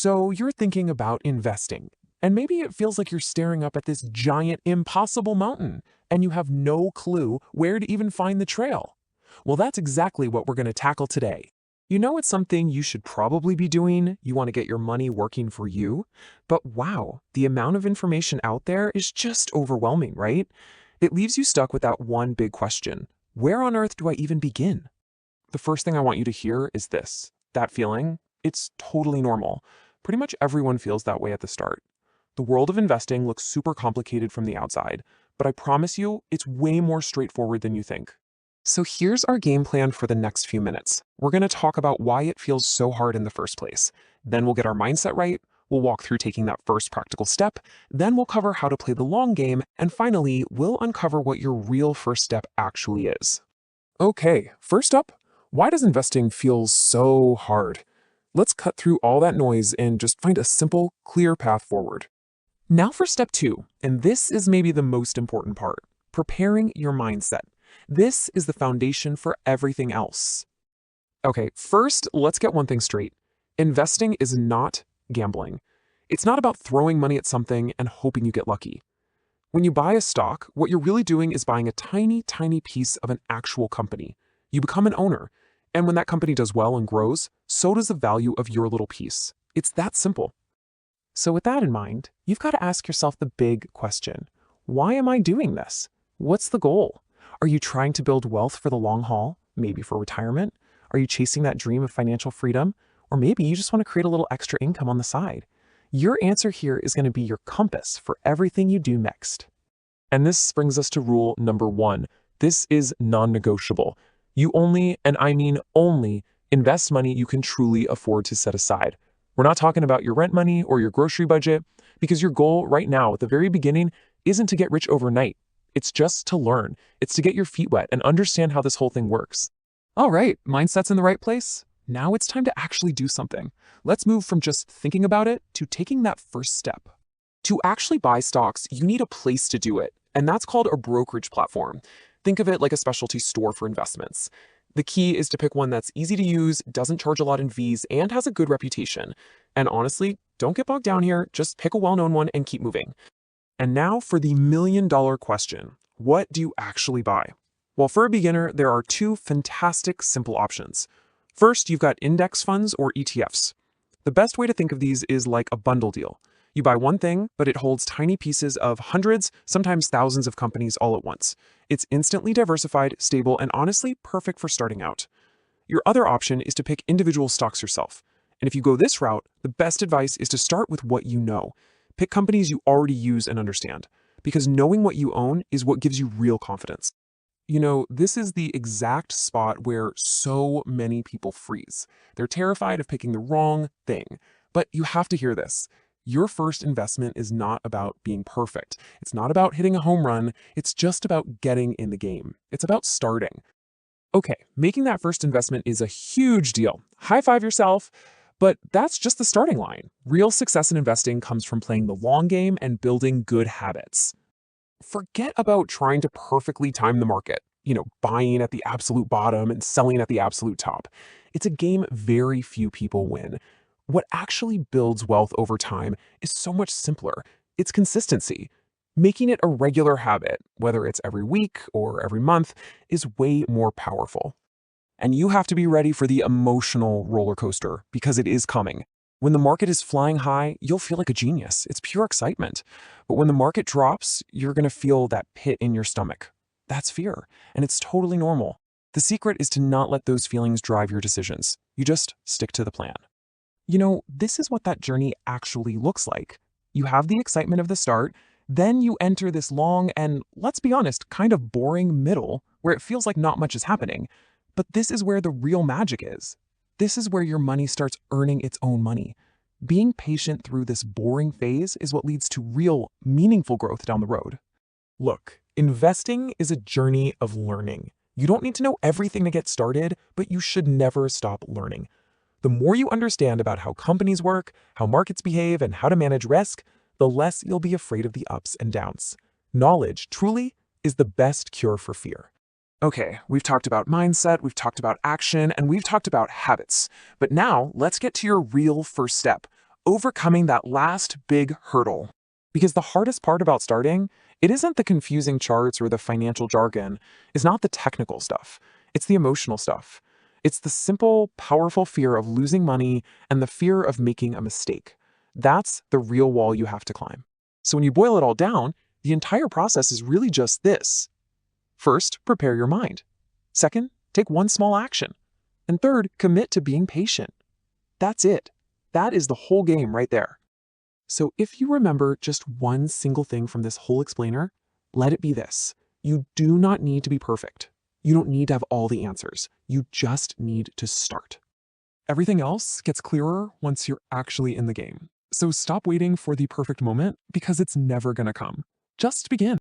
So you're thinking about investing, and maybe it feels like you're staring up at this giant, impossible mountain, and you have no clue where to even find the trail. Well, that's exactly what we're going to tackle today. You know it's something you should probably be doing, you want to get your money working for you, but wow, the amount of information out there is just overwhelming, right? It leaves you stuck with that one big question. Where on earth do I even begin? The first thing I want you to hear is this. That feeling, it's totally normal. Pretty much everyone feels that way at the start. The world of investing looks super complicated from the outside, but I promise you, it's way more straightforward than you think. So here's our game plan for the next few minutes. We're going to talk about why it feels so hard in the first place. Then we'll get our mindset right, we'll walk through taking that first practical step, then we'll cover how to play the long game, and finally, we'll uncover what your real first step actually is. Okay, first up, why does investing feel so hard? Let's cut through all that noise and just find a simple, clear path forward. Now for step 2, and this is maybe the most important part, preparing your mindset. This is the foundation for everything else. Okay, first, let's get one thing straight. Investing is not gambling. It's not about throwing money at something and hoping you get lucky. When you buy a stock, what you're really doing is buying a tiny, tiny piece of an actual company. You become an owner, and when that company does well and grows, so does the value of your little piece. It's that simple. So with that in mind, you've got to ask yourself the big question. Why am I doing this? What's the goal? Are you trying to build wealth for the long haul, maybe for retirement? Are you chasing that dream of financial freedom? Or maybe you just want to create a little extra income on the side. Your answer here is going to be your compass for everything you do next. And this brings us to rule number 1. This is non-negotiable. You only, and I mean only, invest money you can truly afford to set aside. We're not talking about your rent money or your grocery budget, because your goal right now at the very beginning isn't to get rich overnight. It's just to learn. It's to get your feet wet and understand how this whole thing works. All right, mindset's in the right place. Now it's time to actually do something. Let's move from just thinking about it to taking that first step. To actually buy stocks, you need a place to do it, and that's called a brokerage platform. Think of it like a specialty store for investments. The key is to pick one that's easy to use, doesn't charge a lot in fees, and has a good reputation. And honestly, don't get bogged down here, just pick a well-known one and keep moving. And now for the million-dollar question. What do you actually buy? Well, for a beginner, there are 2 fantastic simple options. First, you've got index funds or ETFs. The best way to think of these is like a bundle deal. You buy one thing, but it holds tiny pieces of hundreds, sometimes thousands of companies all at once. It's instantly diversified, stable, and honestly perfect for starting out. Your other option is to pick individual stocks yourself. And if you go this route, the best advice is to start with what you know. Pick companies you already use and understand, because knowing what you own is what gives you real confidence. You know, this is the exact spot where so many people freeze. They're terrified of picking the wrong thing. But you have to hear this. Your first investment is not about being perfect. It's not about hitting a home run. It's just about getting in the game. It's about starting. Okay, making that first investment is a huge deal. High five yourself. But that's just the starting line. Real success in investing comes from playing the long game and building good habits. Forget about trying to perfectly time the market, buying at the absolute bottom and selling at the absolute top. It's a game very few people win. What actually builds wealth over time is so much simpler. It's consistency. Making it a regular habit, whether it's every week or every month, is way more powerful. And you have to be ready for the emotional roller coaster, because it is coming. When the market is flying high, you'll feel like a genius. It's pure excitement. But when the market drops, you're going to feel that pit in your stomach. That's fear, and it's totally normal. The secret is to not let those feelings drive your decisions. You just stick to the plan. This is what that journey actually looks like. You have the excitement of the start, then you enter this long and, let's be honest, kind of boring middle where it feels like not much is happening. But this is where the real magic is. This is where your money starts earning its own money. Being patient through this boring phase is what leads to real, meaningful growth down the road. Look, investing is a journey of learning. You don't need to know everything to get started, but you should never stop learning. The more you understand about how companies work, how markets behave, and how to manage risk, the less you'll be afraid of the ups and downs. Knowledge, truly, is the best cure for fear. Okay, we've talked about mindset, we've talked about action, and we've talked about habits. But now, let's get to your real first step. overcoming that last big hurdle. Because the hardest part about starting, it isn't the confusing charts or the financial jargon, it's not the technical stuff, it's the emotional stuff. It's the simple, powerful fear of losing money and the fear of making a mistake. That's the real wall you have to climb. So when you boil it all down, the entire process is really just this. First, prepare your mind. Second, take one small action. And third, commit to being patient. That's it. That is the whole game right there. So if you remember just one single thing from this whole explainer, let it be this. You do not need to be perfect. You don't need to have all the answers. You just need to start. Everything else gets clearer once you're actually in the game. So stop waiting for the perfect moment because it's never gonna come. Just begin.